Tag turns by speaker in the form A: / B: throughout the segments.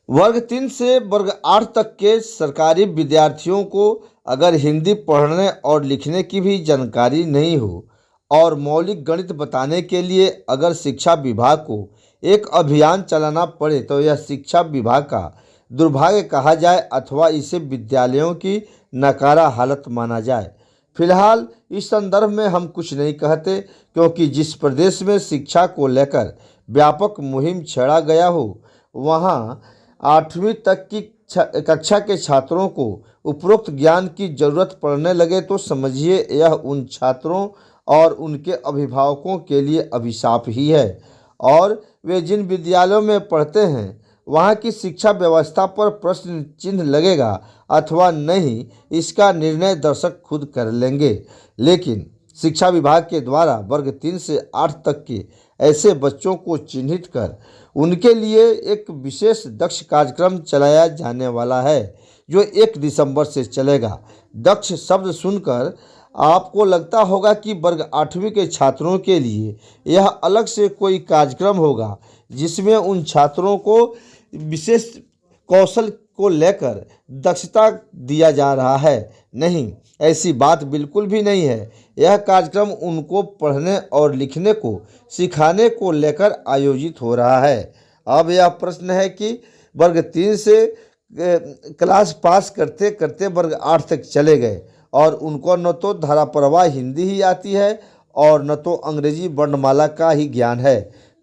A: वर्ग 3 से वर्ग 8 तक के सरकारी विद्यार्थियों को अगर हिंदी पढ़ने और लिखने की भी जानकारी नहीं हो और मौलिक गणित बताने के लिए अगर शिक्षा विभाग को एक अभियान चलाना पड़े तो यह शिक्षा विभाग का दुर्भाग्य कहा जाए अथवा इसे विद्यालयों की नकारा हालत माना जाए। फिलहाल इस संदर्भ में हम कुछ नहीं कहते, क्योंकि जिस प्रदेश में शिक्षा को लेकर व्यापक मुहिम छेड़ा गया हो वहाँ 8वीं तक की कक्षा के छात्रों को उपरोक्त ज्ञान की जरूरत पड़ने लगे तो समझिए यह उन छात्रों और उनके अभिभावकों के लिए अभिशाप ही है। और वे जिन विद्यालयों में पढ़ते हैं वहाँ की शिक्षा व्यवस्था पर प्रश्न चिन्ह लगेगा अथवा नहीं, इसका निर्णय दर्शक खुद कर लेंगे। लेकिन शिक्षा विभाग के द्वारा वर्ग 3 से 8 तक के ऐसे बच्चों को चिन्हित कर उनके लिए एक विशेष दक्ष कार्यक्रम चलाया जाने वाला है, जो 1 दिसंबर से चलेगा। दक्ष शब्द सुनकर आपको लगता होगा कि वर्ग 8वीं के छात्रों के लिए यह अलग से कोई कार्यक्रम होगा जिसमें उन छात्रों को विशेष कौशल को लेकर दक्षता दिया जा रहा है। नहीं, ऐसी बात बिल्कुल भी नहीं है। यह कार्यक्रम उनको पढ़ने और लिखने को सिखाने को लेकर आयोजित हो रहा है। अब यह प्रश्न है कि वर्ग 3 से क्लास पास करते करते वर्ग 8 तक चले गए और उनको न तो धाराप्रवाह हिंदी ही आती है और न तो अंग्रेजी वर्णमाला का ही ज्ञान है,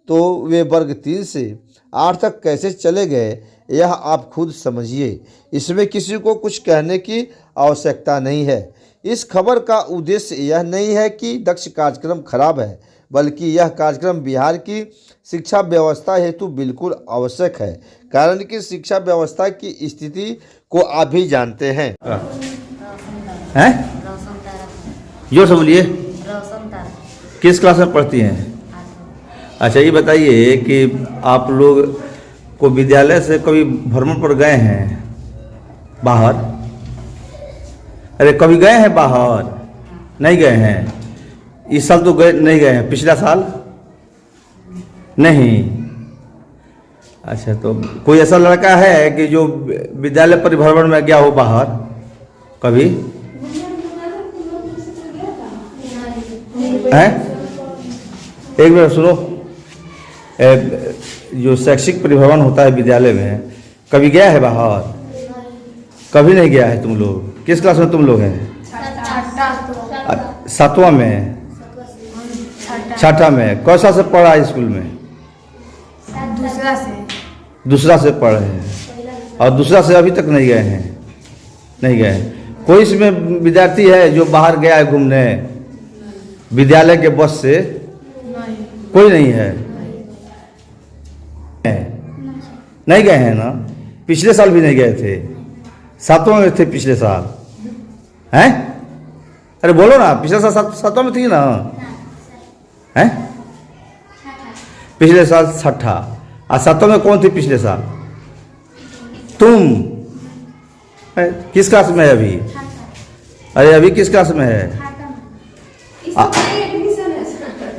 A: तो वे वर्ग 3 से 8 तक कैसे चले गए यह आप खुद समझिए। इसमें किसी को कुछ कहने की आवश्यकता नहीं है। इस खबर का उद्देश्य यह नहीं है कि दक्ष कार्यक्रम खराब है, बल्कि यह कार्यक्रम बिहार की शिक्षा व्यवस्था हेतु बिल्कुल आवश्यक है, कारण कि शिक्षा व्यवस्था की स्थिति को आप भी जानते हैं।
B: जोर से बोलिए। किस क्लास में पढ़ती हैं? अच्छा, ये बताइए कि आप लोग को विद्यालय से कभी भ्रमण पर गए हैं बाहर? अरे कभी गए हैं बाहर? नहीं गए हैं। इस साल तो गए नहीं गए हैं? पिछला साल नहीं? अच्छा, तो कोई ऐसा लड़का है कि जो विद्यालय परिभ्रमण में गया हो बाहर कभी? हैं? एक मिनट सुनो। जो शैक्षिक परिभ्रमण होता है विद्यालय में, कभी गया है बाहर? कभी नहीं गया है। तुम लोग किस क्लास में तुम लोग हैं? 7वां में? 6ठा में? कौन सा से पढ़ा स्कूल में? दूसरा से पढ़ रहे हैं और दूसरा से अभी तक नहीं गए हैं? नहीं गए। कोई इसमें विद्यार्थी है जो बाहर गया है घूमने विद्यालय के बस से? कोई नहीं है। नहीं गए हैं ना? पिछले साल भी नहीं गए थे? 7वां में थे पिछले साल? हैं? अरे बोलो ना, पिछले साल 7वां में थी ना? हैं? पिछले साल 6ठा और 7वां में कौन थी पिछले साल? तुम। किस क्लास में है अभी? अरे अभी किस क्लास में है?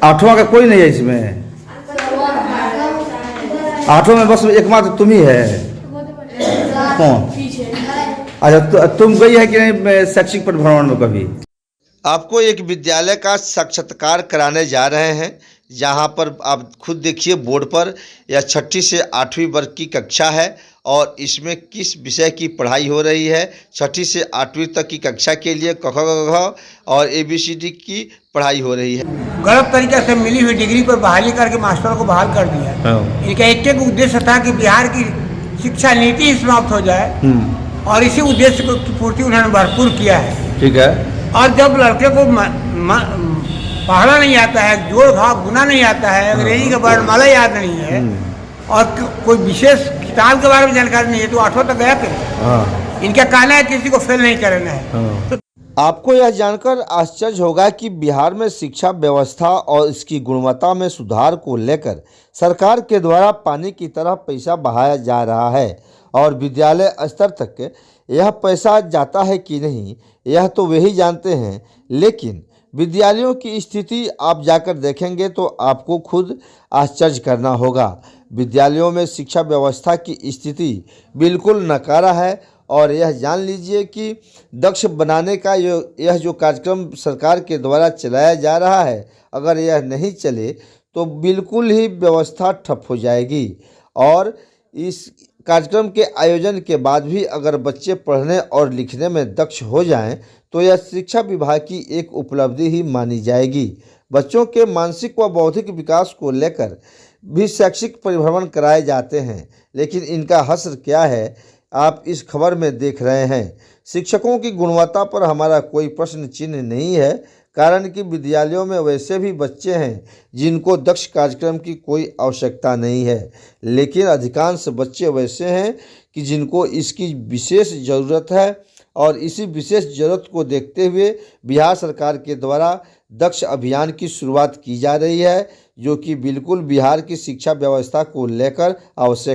B: 8वां का कोई नहीं है इसमें? 8वां में बस एकमात्र तुम ही है। कौन? अच्छा, तुम गई है कि नहीं शैक्षिक परिभ्रमण में कभी?
A: आपको एक विद्यालय का साक्षात्कार कराने जा रहे हैं, जहां पर आप खुद देखिए बोर्ड पर यह 6ठी से 8वीं वर्ग की कक्षा है और इसमें किस विषय की पढ़ाई हो रही है। 6ठी से 8वीं तक की कक्षा के लिए क ख ग घ और ABCD की पढ़ाई हो रही है।
C: गलत तरीके से मिली हुई डिग्री पर बहाली करके मास्टरों को बहाल कर दिया। इनका एक उद्देश्य था कि बिहार की शिक्षा नीति ही समाप्त हो जाए और इसी उद्देश्य को पूर्ति उन्होंने भरपूर किया है।
B: ठीक है। और
C: जब लड़के को पढ़ना नहीं आता है, जोड़ घाव गुना नहीं आता है, अंग्रेजी का वर्णमाला याद नहीं है और कोई विशेष किताब के बारे में जानकारी नहीं है, तो 8वां तक गया फिर। इनका कहना है किसी को फेल नहीं करना है।
A: आपको यह जानकर आश्चर्य होगा कि बिहार में शिक्षा व्यवस्था और इसकी गुणवत्ता में सुधार को लेकर सरकार के द्वारा पानी की तरह पैसा बहाया जा रहा है और विद्यालय स्तर तक यह पैसा जाता है कि नहीं यह तो वे ही जानते हैं। लेकिन विद्यालयों की स्थिति आप जाकर देखेंगे तो आपको खुद आश्चर्य करना होगा। विद्यालयों में शिक्षा व्यवस्था की स्थिति बिल्कुल नकारा है और यह जान लीजिए कि दक्ष बनाने का यह जो कार्यक्रम सरकार के द्वारा चलाया जा रहा है, अगर यह नहीं चले तो बिल्कुल ही व्यवस्था ठप हो जाएगी। और इस कार्यक्रम के आयोजन के बाद भी अगर बच्चे पढ़ने और लिखने में दक्ष हो जाएं तो यह शिक्षा विभाग की एक उपलब्धि ही मानी जाएगी। बच्चों के मानसिक व बौद्धिक विकास को लेकर भी शैक्षिक परिभ्रमण कराए जाते हैं, लेकिन इनका हश्र क्या है आप इस खबर में देख रहे हैं। शिक्षकों की गुणवत्ता पर हमारा कोई प्रश्न चिन्ह नहीं है, कारण कि विद्यालयों में वैसे भी बच्चे हैं जिनको दक्ष कार्यक्रम की कोई आवश्यकता नहीं है, लेकिन अधिकांश बच्चे वैसे हैं कि जिनको इसकी विशेष ज़रूरत है और इसी विशेष ज़रूरत को देखते हुए बिहार सरकार के द्वारा दक्ष अभियान की शुरुआत की जा रही है, जो कि बिल्कुल बिहार की शिक्षा व्यवस्था को लेकर आवश्यक